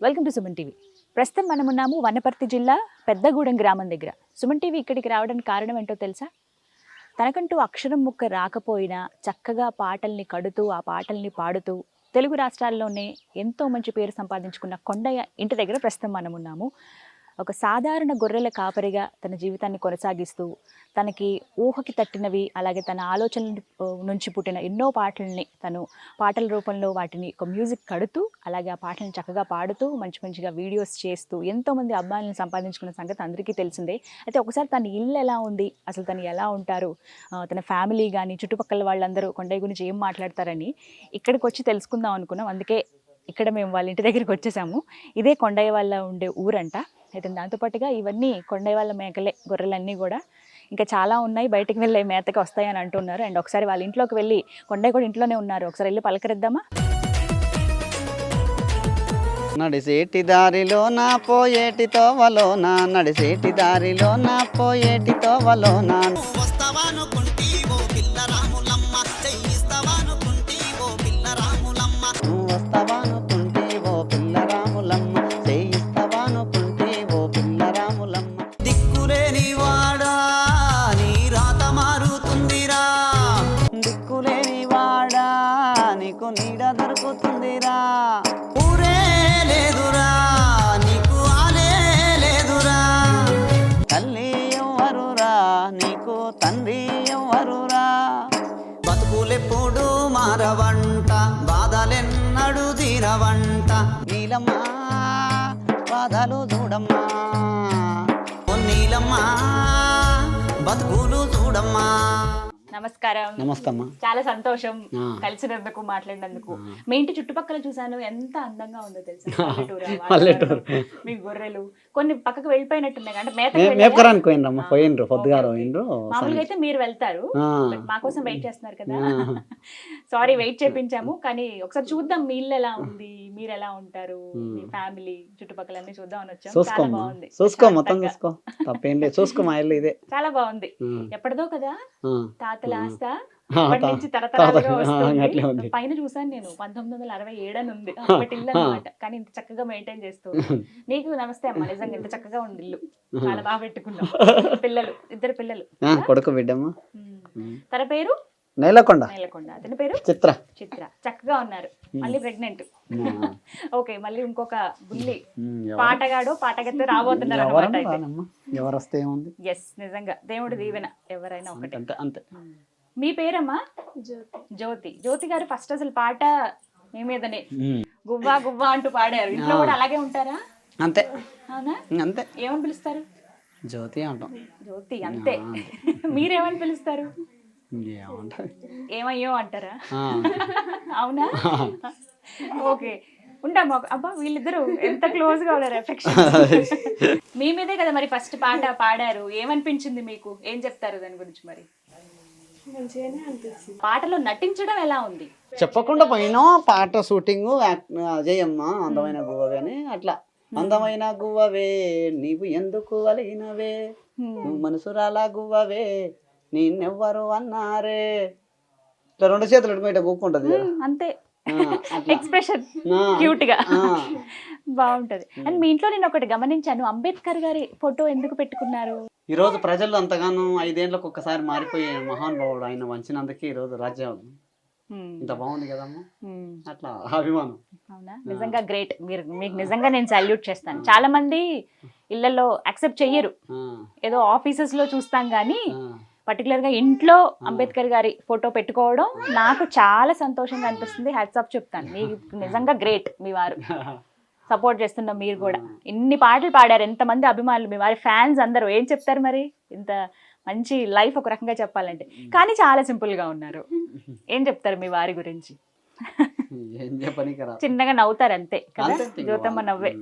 Welcome to Suman TV. ప్రస్తుతం మనం ఉన్నాము వనపర్తి జిల్లా పెద్దగూడెం గ్రామం దగ్గర. సుమన్ టీవీ ఇక్కడికి రావడానికి కారణం ఏంటో తెలుసా? తనకంటూ అక్షరం ముక్క రాకపోయినా చక్కగా పాటల్ని కడుతూ ఆ పాటల్ని పాడుతూ తెలుగు రాష్ట్రాల్లోనే ఎంతో మంచి పేరు సంపాదించుకున్న కొండయ్య ఇంటి దగ్గర ప్రస్తుతం మనం ఉన్నాము. ఒక సాధారణ గొర్రెల కాపరిగా తన జీవితాన్ని కొనసాగిస్తూ తనకి ఊహకి తట్టినవి అలాగే తన ఆలోచనల నుంచి పుట్టిన ఎన్నో పాటల్ని తను పాటల రూపంలో వాటిని ఒక మ్యూజిక్ కడుతూ అలాగే ఆ పాటలను చక్కగా పాడుతూ మంచి మంచిగా వీడియోస్ చేస్తూ ఎంతోమంది అబ్బాయిలను సంపాదించుకున్న సంగతి అందరికీ తెలిసిందే. అయితే ఒకసారి తన ఇల్లు ఎలా ఉంది, అసలు తను ఎలా ఉంటారు, తన ఫ్యామిలీ కానీ చుట్టుపక్కల వాళ్ళందరూ కొండయ్య గురించి ఏం మాట్లాడతారని ఇక్కడికి వచ్చి తెలుసుకుందాం అనుకున్నాం. అందుకే ఇక్కడ మేము వాళ్ళ ఇంటి దగ్గరికి వచ్చేసాము. ఇదే కొండయ్య వాళ్ళ ఉండే ఊరంట. అయితే దాంతోపాటుగా ఇవన్నీ కొండయ్య వాళ్ళ మేకలే, గొర్రెలన్నీ కూడా ఇంకా చాలా ఉన్నాయి, బయటికి వెళ్ళే మేతకి వస్తాయని అంటున్నారు. అండ్ ఒకసారి వాళ్ళ ఇంట్లోకి వెళ్ళి, కొండయ్య కూడా ఇంట్లోనే ఉన్నారు, ఒకసారి వెళ్ళి పలకరిద్దామా? నడిసేటి దారిలో నా పోయేటి తోవలోన, నడిసేటి దారిలో నా పోయేటి తోవలోన. నీడ దొరుకుతుందిరా, ఊరే లేదురా, నీకు ఆలే లేదురా, తల్లి ఎవరురా, నీకు తండ్రి ఎవరురా, బతుకులెప్పుడు మారవంట, బాధలెన్నడు తీరవంట, నీలమ్మా బాధలు చూడమ్మా, నీలమ్మా బతుకులు చూడమ్మా. నమస్కారం. నమస్తమ్మా. చాలా సంతోషం కలిసినందుకు, మాట్లాడినందుకు. మీ ఇంటి చుట్టుపక్కల చూసాను, ఎంత అందంగా ఉందో తెలుసా. పల్లెటూరు. మీ గొర్రెలు కొన్ని పక్కకు వెళ్ళిపోయినట్టున్నాయి అంటే మేపకరానికి పోయినరమ్మా, పోయినరు పొద్దుగారు పోయినరు. మామూలుగా అయితే మీరు వెళ్తారు, మా కోసం వెయిట్ చేస్తున్నారు కదా. సారీ వెయిట్ చేపించాము, కానీ ఒకసారి చూద్దాం మీ ఇల్లు ఎలా ఉంది, మీరు ఎలా ఉంటారు, మీ ఫ్యామిలీ చుట్టుపక్కల అన్ని చూద్దాం అని వచ్చాము. చాలా బాగుంది. చూసుకో, మొత్తం చూసుకో, తప్పేం లేదు, చూసుకో. మా ఇల్లు ఇదే, చాలా బాగుంది. ఎప్పటిదో కదా తాతల ఆస్త, అప్పటి నుంచి తరతరాలుగా వస్తుంది. పైన చూసాను నేను 1967 అని ఉంది అప్పటి ఇల్లు అనమాట. కానీ ఇంత చక్కగా మెయింటైన్ చేస్తూ. నీకు నమస్తే అమ్మ, నిజంగా ఇంత చక్కగా ఉంది ఇల్లు, చాలా బాగా పెట్టుకున్నాం. పిల్లలు, ఇద్దరు పిల్లలు, కొడుకు బిడ్డమ్మ. తన పేరు నేలకొండ. నేలకొండ. అతని పేరు చిత్ర. చిత్ర. చక్కగా ఉన్నారు, మళ్ళీ ప్రెగ్నెంట్. ఓకే, మళ్ళీ ఇంకొక బుల్లి పాటగాడు పాటగత్త రాబోతున్నారు అనమాట. ఎవరు వస్తే ఏముంది. ఎస్, నిజంగా దేవుడి దీవెన, ఎవరైనా ఒకటి. అంతే. మీ పేరమ్మా? జ్యోతి. జ్యోతి గారు ఫస్ట్ అసలు పాట మీ మీదనే గువ్వా గువ్వా అంటూ పాడారు. ఇంట్లో కూడా అలాగే ఉంటారా? అంతే. అవునా? అంతే. ఏమని పిలుస్తారు? జ్యోతి అంటాం. జ్యోతి, అంతే. మీరేమని పిలుస్తారు? ఏమయ్యో అంటారా? అవునా? ఓకే, ఉంటాము. అబ్బా, వీళ్ళిద్దరు ఎంత క్లోజ్ గా ఉన్నారు, ఎఫెక్షన్. మీ మీదే కదా మరి ఫస్ట్ పాట పాడారు, ఏమనిపించింది మీకు? ఏం చెప్తారు దాని గురించి? మరి మంచిగానే అనిపిస్తుంది. పాటలో నటించడం ఎలా ఉంది? చెప్పకుండా పోయినా పాట షూటింగ్ అజయమ్మ అందమైన గువ్వవే అని అట్లా. అందమైన గువ్వవే నీవు ఎందుకు అలిగినవే, నువ్వు మనసురాలా గువ్వవే నిన్నెవ్వరు అన్నారే, ఇట్లా 2 చేతులు ఇట్లా కూకుంటది అంతే. ఎక్స్ప్రెషన్ క్యూట్ గా బాగుంటది. అండ్ మీ ఇంట్లో నేను ఒకటి గమనించాను, అంబేద్కర్ గారి ఫోటో ఎందుకు పెట్టుకున్నారు? ఈ రోజు ప్రజలు అంతగానో 5 ఏళ్ళకు ఒక్కసారి మారిపోయే మహానుభావుడు ఆయన వంచినందుకే ఈ రోజు రాజ్యం ఇంత బాగుంది కదమ్మా. అట్లా అభిమానం. అవునా? నిజంగా గ్రేట్. మీకు నిజంగా నేను సాల్యూట్ చేస్తాను. చాలా మంది ఇళ్లలో యాక్సెప్ట్ చెయ్యరు, ఏదో ఆఫీసెస్ లో చూస్తాం కానీ పర్టికులర్ గా ఇంట్లో అంబేద్కర్ గారి ఫోటో పెట్టుకోవడం నాకు చాలా సంతోషంగా అనిపిస్తుంది. హ్యాట్స్ ఆఫ్ చెప్తాను. మీకు నిజంగా గ్రేట్. మీ వారు సపోర్ట్ చేస్తున్నాం. మీరు కూడా ఇన్ని పాటలు పాడారు, ఎంతమంది అభిమానులు, మీ వారి ఫ్యాన్స్ అందరూ ఏం చెప్తారు మరి? ఇంత మంచి లైఫ్ ఒక రకంగా చెప్పాలంటే, కానీ చాలా సింపుల్ గా ఉన్నారు. ఏం చెప్తారు మీ వారి గురించి? చిన్నగా నవ్వుతారు అంతే కదా, జ్యోతమ్మ నవ్వే.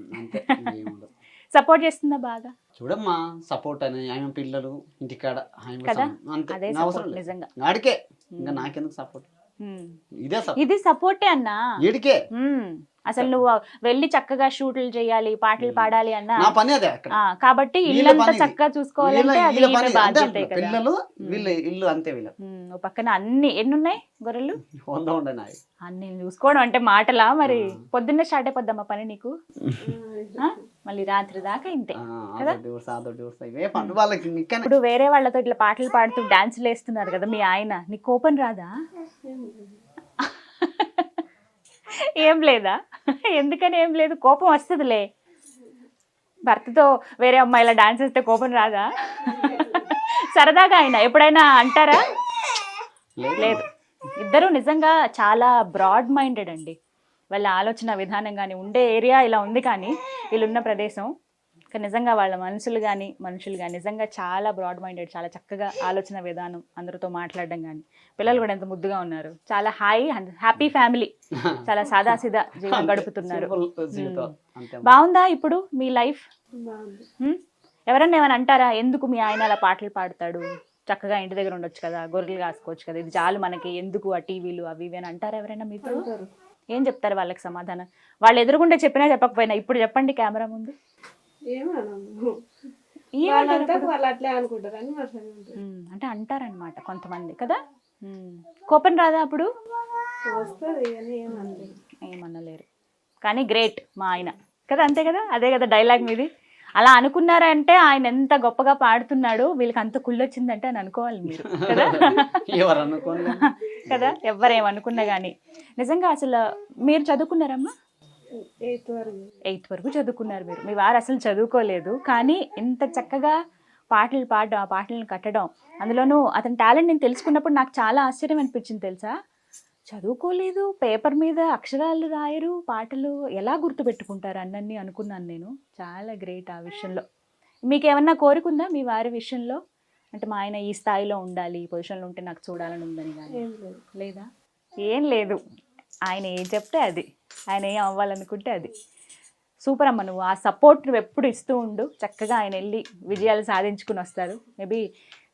సపోర్ట్ చేస్తుందా బాగా? చూడమ్మా, సపోర్ట్ అని ఆయన పిల్లలు ఇంటికాడ కదా, అదే నిజంగా వాడికే, ఇంకా నాకెందుకు సపోర్ట్. ఇదే ఇది సపోర్టే అన్నా. వీడికే అసలు నువ్వు వెళ్ళి చక్కగా షూట్లు చేయాలి, పాటలు పాడాలి అన్నా నా పని అదే అక్కడ. కాబట్టి ఇల్లంతా చక్కగా చూసుకోవాలంటే అది వీళ్ళ ఈమె పని బాధ్యతే కదా. పిల్లలు వీళ్ళ ఇల్లు అంతే వీళ్ళ ఓ పక్కన అన్ని ఎన్ని ఉన్నాయి గొర్రెలు? 100 ఉండే నాయి. అన్ని చూసుకోవడం అంటే మాటలా? మరి పొద్దున్నే స్టార్ట్ అయిపోద్దమ్మా పని నీకు, మళ్ళీ రాత్రి దాకా ఇంతే కదా. ఇవే పనులు వాళ్ళకి. ఇప్పుడు వేరే వాళ్ళతో ఇట్లా పాటలు పాడుతూ డాన్సులు వేస్తున్నారు కదా మీ ఆయన, నీకు కోపం రాదా? ఏం లేదా? ఎందుకని ఏం లేదు, కోపం వస్తుందిలే. భర్తతో వేరే అమ్మాయిలా డాన్స్ వేస్తే కోపం రాదా? సరదాగా ఆయన ఎప్పుడైనా అంటారా? లేదు. ఇద్దరు నిజంగా చాలా బ్రాడ్ మైండెడ్ అండి. వాళ్ళ ఆలోచన విధానం కానీ, ఉండే ఏరియా ఇలా ఉంది కానీ వీళ్ళున్న ప్రదేశం నిజంగా వాళ్ళ మనుషులు కానీ నిజంగా చాలా బ్రాడ్ మైండెడ్, చాలా చక్కగా ఆలోచన విధానం, అందరితో మాట్లాడడం కానీ. పిల్లలు కూడా ఎంత ముద్దుగా ఉన్నారు. చాలా హ్యాపీ ఫ్యామిలీ, చాలా సాదాసీదా జీవనం గడుపుతున్నారు. బాగుందా ఇప్పుడు మీ లైఫ్? ఎవరన్నా ఏమైనా అంటారా, ఎందుకు మీ ఆయన అలా పాటలు పాడతాడు, చక్కగా ఇంటి దగ్గర ఉండొచ్చు కదా, గొర్రెలు కాసుకోవచ్చు కదా, ఇది చాలు మనకి, ఎందుకు ఆ టీవీలు అవి ఇవి అని అంటారా ఎవరైనా మీతో? ఏం చెప్తారు వాళ్ళకి సమాధానం? వాళ్ళు ఎదురుగుండే చెప్పినా చెప్పకపోయినా ఇప్పుడు చెప్పండి కెమెరా ముందు. అంటే అంటారనమాట కొంతమంది కదా. కోపం రాదా అప్పుడు? ఏమనలేరు కానీ గ్రేట్ మా ఆయన కదా, అంతే కదా, అదే కదా డైలాగ్ మీది. అలా అనుకున్నారంటే ఆయన ఎంత గొప్పగా పాడుతున్నాడు, వీళ్ళకి అంత కుళ్ళొచ్చిందంటే అని అనుకోవాలి మీరు కదా. కదా, ఎవరేమనుకున్నా కానీ. నిజంగా అసలు మీరు చదువుకున్నారమ్మా? 8th వరకు చదువుకున్నారు మీరు. మీ వారు అసలు చదువుకోలేదు కానీ ఇంత చక్కగా పాటలు పాడడం, ఆ పాటలను కట్టడం, అందులోనూ అతని టాలెంట్ నేను తెలుసుకున్నప్పుడు నాకు చాలా ఆశ్చర్యం అనిపించింది తెలుసా. చదువుకోలేదు, పేపర్ మీద అక్షరాలు రాయరు, పాటలు ఎలా గుర్తుపెట్టుకుంటారు అన్నీ అనుకున్నాను నేను. చాలా గ్రేట్ ఆ విషయంలో. మీకు ఏమన్నా కోరుకుందా మీ వారి విషయంలో? అంటే మా ఆయన ఈ స్థాయిలో ఉండాలి, ఈ పొజిషన్లో ఉంటే నాకు చూడాలని ఉందని కానీ లేదా? ఏం లేదు, ఆయన ఏం చెప్తే అది, ఆయన ఏం అవ్వాలనుకుంటే అది. సూపర్ అమ్మ, నువ్వు ఆ సపోర్ట్ నువ్వు ఎప్పుడు ఇస్తూ ఉండు. చక్కగా ఆయన వెళ్ళి విజయాలు సాధించుకుని వస్తారు. మేబీ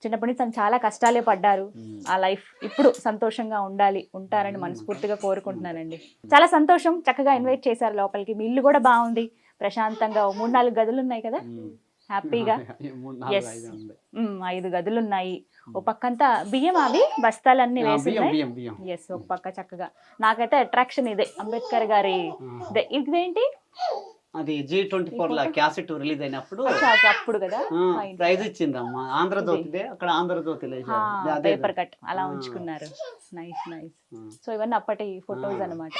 చిన్నప్పటి నుంచి తను చాలా కష్టాలే పడ్డారు. ఆ లైఫ్ ఇప్పుడు సంతోషంగా ఉంటారని మనస్ఫూర్తిగా కోరుకుంటున్నానండి. చాలా సంతోషం, చక్కగా ఇన్వైట్ చేశారు లోపలికి. మీ ఇల్లు కూడా బాగుంది, ప్రశాంతంగా 3-4 గదులు ఉన్నాయి కదా, హ్యాపీగా. ఎస్, 5 గదులు ఉన్నాయి. ఒక పక్కంతా బియ్యం, అవి బస్తాలన్నీ వేస్తున్నాయి. ఎస్, ఒక పక్క చక్కగా. నాకైతే అట్రాక్షన్ ఇదే, అంబేద్కర్ గారి ఇదేంటి, అది G24 క్యాసెట్ రిలీజ్ అయినప్పుడు అప్పుడు కదా ప్రైజ్ ఇచ్చిందమ్మా. ఆంధ్రజ్యోతి, అక్కడ ఆంధ్రజ్యోతి పేపర్ కట్ అలా ఉంచుకున్నారు. Nice nice. సో ఇవన్నీ అప్పటి ఫొటోస్ అన్నమాట.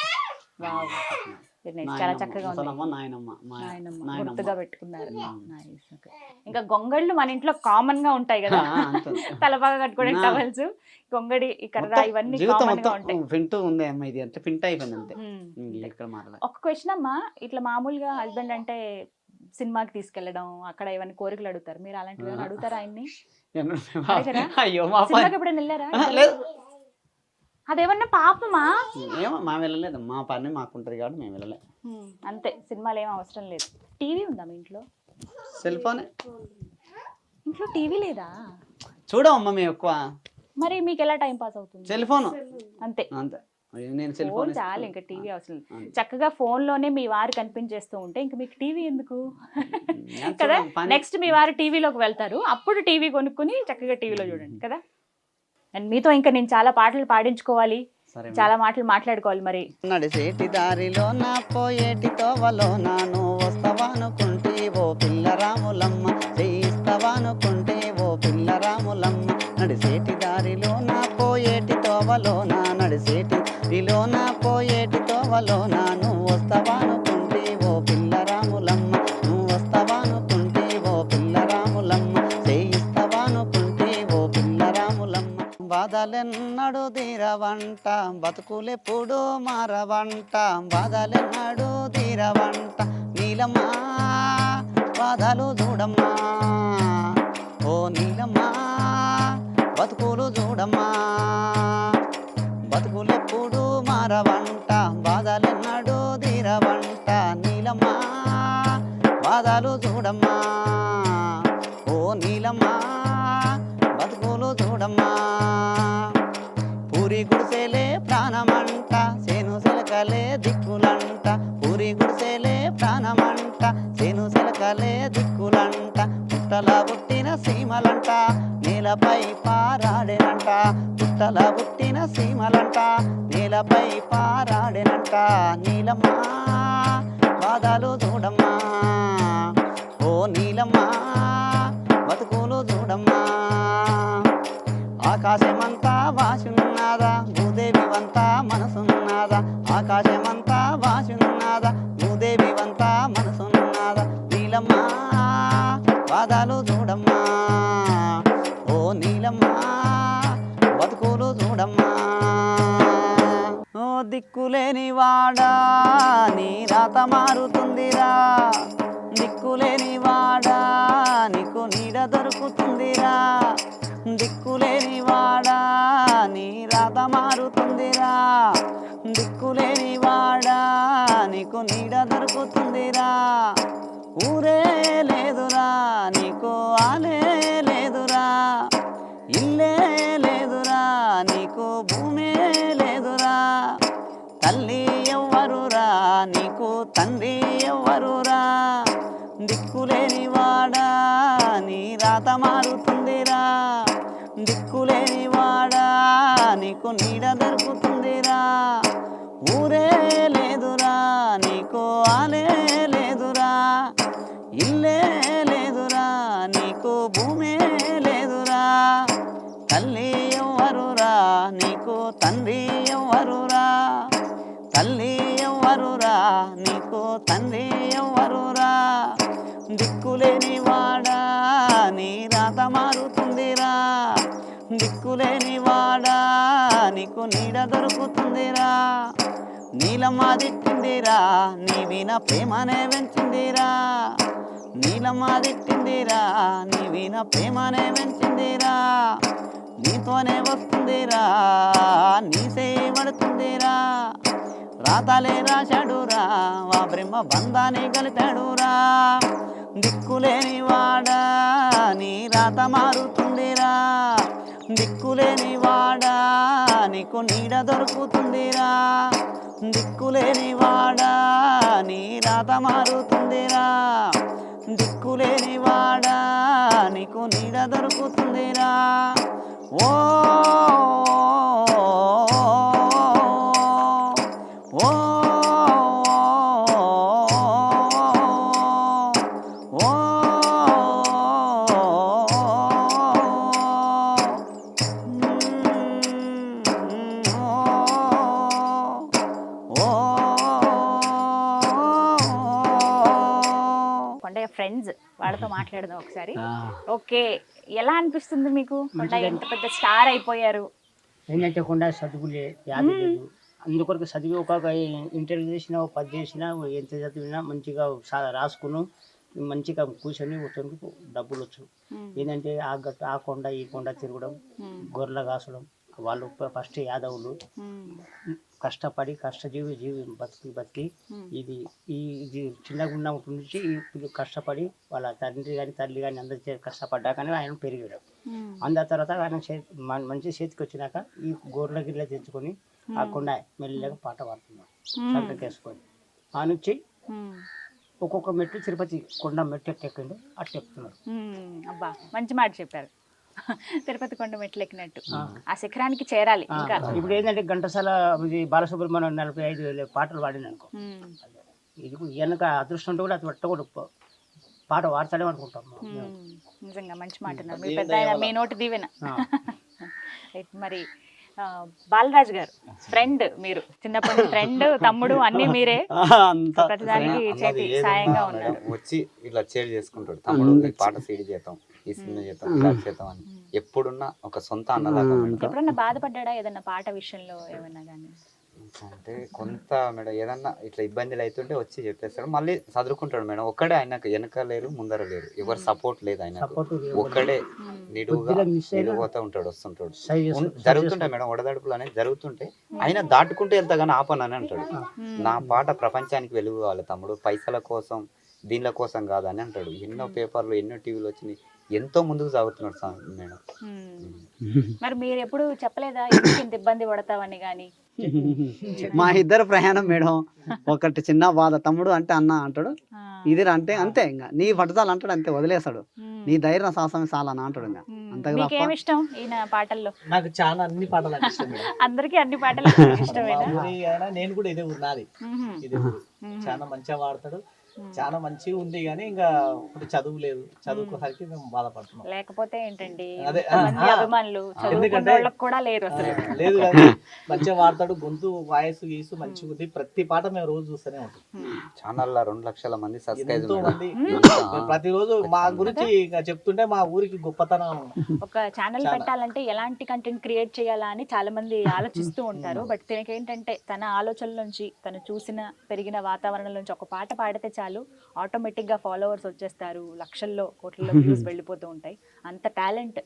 వావ్, చాలా చక్కగా ఉంది. గుర్తుగా పెట్టుకున్నారు. ఇంకా గొంగళ్ళు మన ఇంట్లో కామన్ గా ఉంటాయి కదా, తలపాగా కట్టుకునే టవల్స్, గొంగడి, కర్ర, ఇవన్నీ కామన్ గా ఉంటాయి. ఒక క్వశ్చన్ అమ్మా, ఇట్లా మామూలుగా హస్బెండ్ అంటే సినిమాకి తీసుకెళ్లడం, అక్కడ ఏమైనా కోరికలు అడుగుతారు, మీరు అలాంటివి అడుగుతారా ఆయన్ని? సినిమాకి ఎప్పుడైనా వెళ్ళారా? అదేమన్నా పాపమా? ఏమో మా వెళ్ళలేదు, మా పని మాకుంటది కాబట్టి మేము వెళ్ళలే. అంతే, సినిమాలు ఏం అవసరం లేదు. టీవీ ఉందా మీ ఇంట్లో? Cell phone. ఇంట్లో టీవీ లేదా? చూడమ్మా మేము ఎక్కువ. మరి మీకు ఎలా టైం పాస్ అవుతుంది? సెల్ ఫోన్ అంతే అంతే. నేను సెల్ ఫోన్ చాలు, ఇంకా టీవీ అవసరం. చక్కగా ఫోన్ లోనే మీ వారు కనిపించేస్తూ ఉంటే ఇంకా మీకు టీవీ ఎందుకు కదా. నెక్స్ట్ మీ వారు టీవీలోకి వెళ్తారు, అప్పుడు టీవీ కొనుక్కుని చక్కగా టీవీలో చూడండి కదా. అండ్ మీతో ఇంకా నేను చాలా పాటలు పాడించుకోవాలి, చాలా మాటలు మాట్లాడుకోవాలి. మరి నడిసేటి దారిలో నా పోయేటి తోవలో నాను వస్తావానుకుంటే ఓ పిల్ల రాములమ్మ, చేయిస్తావానుకుంటే ఓ పిల్ల రాములమ్మ. నడిసేటి దారిలో నా పోయేటి తోవలో నా, నడిసేటిలో నా పోయేటి తోవలో నాను వస్తావానుకుంటే ఓ పిల్ల రాములమ్మ, నువ్వు వస్తావానుకుంటే ఓ పిల్ల రాములమ్మ, చేయిస్తావానుకుంటే ఓ పిల్ల రాములమ్మ. బాధలెన్నడు తీరవంట, బతుకులెప్పుడు మారవంట, బాధలెన్నడు తీరవంట, నీలమ్మా బాధలు చూడమ్మా, ఓ నీలమ్మా బతుకులు చూడమ్మా. బతుకులెప్పుడు మారవంట, బాధలెన్నడు తీరవంట, నీలమ్మా బాధలు చూడమ్మా, ఓ నీలమ్మా బతుకులు చూడమ్మా. ఊరి గుడిసెలే ప్రాణమంట చేను సెలకలే దిక్కులంట ఊరి గుడిసెలే ప్రాణమంట చేను సెలకలే దిక్కులంట పుట్టల పుట్టిన సీమలంట నేలపై పారాడెనంట పుట్టల పుట్టిన సీమలంట నేలపై పారాడెనంట నీలమ్మా బాధలు చూడమ్మా ఓ నీలమ్మా బతుకులు చూడమ్మా ఆకాశమంతా వాసున్నదా భూదేవివంతా మనసున్నదా ఆకాశమంతా వాసున్నదా భూదేవివంతా మనసున్నదా నీలమ్మా బాధలు చూడమ్మా ఓ నీలమ్మా బతుకులు చూడమ్మా ఓ దిక్కులేని వాడా నీ రాత మారుతుందిరా దిక్కులేని వాడా నీకు నీడ దొరుకుతుందిరా దిక్కులేని వాడా నీ రాత మారుతుందిరా దిక్కులేని వాడా నీకు నీడ దొరుకుతుందిరా ఊరే లేదురా నీకు ఆలే లేదురా ఇల్లే లేదురా నీకు భూమే లేదురా తల్లి ఎవ్వరురా నీకు తండ్రి ఎవ్వరురా దిక్కులేని వాడా నీ రాత మారుతుందిరా దిక్కులేని వాడా నీకు నీడ దొరుకుతుందిరా ఊరే లేదురా నీకు ఆలే లేదురా ఇల్లే లేదురా నీకు భూమే లేదురా తల్లి ఎవ్వరురా నీకు తండ్రి ఎవ్వరురా తల్లి ఎవ్వరురా నీకు తండ్రి ఎవ్వరురా దిక్కులేని వాడా నీ రాత మారుతుందిరా దిక్కులేని వాడా నీకు నీడ దొరుకుతుందిరా నీలమ్మ దిట్టిందిరా నీ విన ప్రేమనే పెంచిందిరా నీలమ్మ దిట్టిందిరా నీ విన ప్రేమనే పెంచిందిరా నీతోనే వస్తుందిరా నీ సేవడుతుందిరా రాతలే రాశాడురా వా బ్రహ్మ బంధాన్ని కలిపాడురా దిక్కులేని వాడా నీ రాత మారుతుందిరా దిక్కులేని వాడా నీకు నీడ దొరుకుతుందిరా దిక్కులేని వాడా నీ రాత మారుతుందిరా దిక్కులేని వాడా నీకు నీడ దొరుకుతుందిరా ఓ ఓ కొండయ్య ఫ్రెండ్స్ వాళ్ళతో మాట్లాడదాం ఒకసారి. ఓకే, ఎలా అనిపిస్తుంది మీకు? కొండయ్య ఎంత పెద్ద స్టార్ అయిపోయారు. ఏంటంటే కొండ చదువులే యాది లేదు, అందుకొరకు చదివి ఒక ఇంటర్వ్యూ చేసినా 10 చేసినా ఎంత చదివినా మంచిగా రాసుకుని మంచిగా కూర్చొని ఉత్తరకు డబ్బులు వచ్చు. ఏంటంటే ఆ కొండ ఈ కొండ తిరగడం, గొర్రెల కాసడం, వాళ్ళు ఫస్ట్ యాదవులు కష్టపడి కష్టజీవి బతికి ఇది చిన్నగా ఉన్నప్పటి నుంచి కష్టపడి వాళ్ళ తండ్రి కానీ తల్లి కానీ అందరి కష్టపడ్డా కానీ ఆయన పెరిగాడు. అంద తర్వాత ఆయన మంచి చేతికి వచ్చినాక ఈ గొర్రెల గిర్రె తెచ్చుకొని ఆ కొండ మెల్లగా పాట పాడుతున్నాడు సంకటేసుకొని. ఆ నుంచి ఒక్కొక్క మెట్టు తిరుపతి కొండ మెట్టు ఎక్కిండు అట్లా ఎక్కుతున్నాడు. అబ్బా, మంచి మాట చెప్పారు. తిరుపతి కొండ మెట్లు ఎక్కినట్టు ఆ శిఖరానికి చేరాలి. ఇంకా ఇప్పుడు ఏంటంటే ఘంటసాల బాలసుబ్రహ్మణ్యం 45,000 పాటలు పాడింది అనుకో, ఇది వెనక అదృష్టం ఉంటే కూడా అది పట్టకూడదు పాట పాడతాడే అనుకుంటాం. నిజంగా మంచి మాట అన్నారు. మీ పెద్ద ఆయన మీ నోటి దీవెన. మరి బాలరాజు గారు ఫ్రెండ్, మీరు చిన్నప్పటి ఫ్రెండ్, తమ్ముడు అన్ని మీరే, ప్రతిదానికి చేతి సాయంగా ఉన్నారు. వచ్చి ఇట్లా షేర్ చేసుకుంటాడు. తమ్ముడు పాట సీడీ చేద్దాం, ఈ సినిమా చేద్దాం, ఇలా చేద్దాం అని ఎప్పుడున్నా ఒక సొంత అన్నలాగా. ఎప్పుడన్నా బాధపడ్డా ఏదన్నా పాట విషయంలో ఏమన్నా కానీ? అంటే కొంత మేడం ఏదన్నా ఇట్లా ఇబ్బందులు అవుతుంటే వచ్చి చెప్పేస్తాడు, మళ్ళీ చదువుకుంటాడు మేడం. ఒక్కడే ఆయనకు వెనక లేరు ముందర లేరు, ఎవరు సపోర్ట్ లేదు ఆయనకు. ఒక్కడే నిడుగుపోతా ఉంటాడు, వస్తుంటాడు. జరుగుతుంటాయి మేడం ఒడదడుపులు అనేది జరుగుతుంటే ఆయన దాటుకుంటూ వెళ్తా కానీ ఆపనని అంటాడు. నా పాట ప్రపంచానికి వెలుగు కావాలి తమ్ముడు, పైసల కోసం దీనిల కోసం కాదని అంటాడు. ఎన్నో పేపర్లు ఎన్నో టీవీలు వచ్చినాయి, ఎంతో ముందుకు సాగుతున్నాడు మేడం. మరి మీరు ఎప్పుడు చెప్పలేదా ఎందుకు ఇంత ఇబ్బంది పడతావని కానీ? మా ఇద్దరు ప్రయాణం మేడం, ఒకటి చిన్న బాధ, తమ్ముడు అంటే అన్న అంటాడు, ఇది అంటే అంతే, ఇంకా నీ పట్టుదల అంటాడు అంతే, వదిలేస్తాడు, నీ ధైర్య సాహసమే చాలా అని అంటాడు. ఇంకా అంతగా తప్ప మీకేమి ఇష్టం ఈయన పాటల్లో? నాకు చాలా అన్ని పాటలు అంటే ఇష్టం మేడం. అందరికీ అన్ని పాటలు ఇష్టమేనా? మా ఊరి అయినా నేను కూడా ఇదే ఊరు నాది, ఇదే ఊరు. చాలా మంచిగా వాడతాడు, చాలా మంచిగా ఉంది. కానీ ఇంకా ఇప్పుడు చదువు లేదు, చదువుకోసరికి మేము బాధపడుతున్నాం. లేకపోతే ఏంటండి అదే, ఇంతమంది అభిమానులు చదువుకున్న వాళ్ళకి కూడా లేరు అసలు. లేదు కానీ మంచిగా వాడతాడు, గొంతు వాయిస్ గీసు మంచిగా ఉంది. ప్రతి పాట మేము రోజు చూస్తూనే ఉంటాం. ఛానల్లో 2 లక్షల మంది సబ్స్క్రైబ్ ఎంతో మంది ప్రతిరోజు మా గురించి ఇంకా చెప్తుంటే మా ఊరికి గొప్పతనం. ఒక ఛానల్ పెట్టాలంటే ఎలాంటి కంటెంట్ క్రియేట్ చేయాలా అని చాలా మంది ఆలోచిస్తూ ఉంటారు. బట్ తనకి ఏంటంటే తన ఆలోచనల నుంచి, తను చూసిన పెరిగిన వాతావరణం నుంచి ఒక పాట పాడితే చాలు, ఆటోమేటిక్ గా ఫాలోవర్స్ వచ్చేస్తారు, లక్షల్లో కోట్లలో వ్యూస్ వెళ్ళిపోతూ ఉంటాయి. అంత టాలెంట్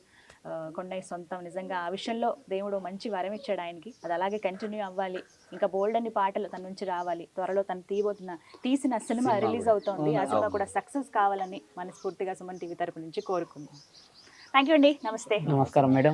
కొండయ్య సొంతం. నిజంగా ఆ విషయంలో దేవుడు మంచి వరం ఇచ్చాడు ఆయనకి. అది అలాగే కంటిన్యూ అవ్వాలి. ఇంకా బోల్డ్ అన్ని పాటలు తన నుంచి రావాలి. త్వరలో తను తీసిన సినిమా రిలీజ్ అవుతోంది. ఆ సినిమా కూడా సక్సెస్ కావాలని మనస్ఫూర్తిగా సుమన్ టీవీ తరపు నుంచి కోరుకుందాం. థ్యాంక్ యూ అండి. నమస్తే. నమస్కారం మేడం.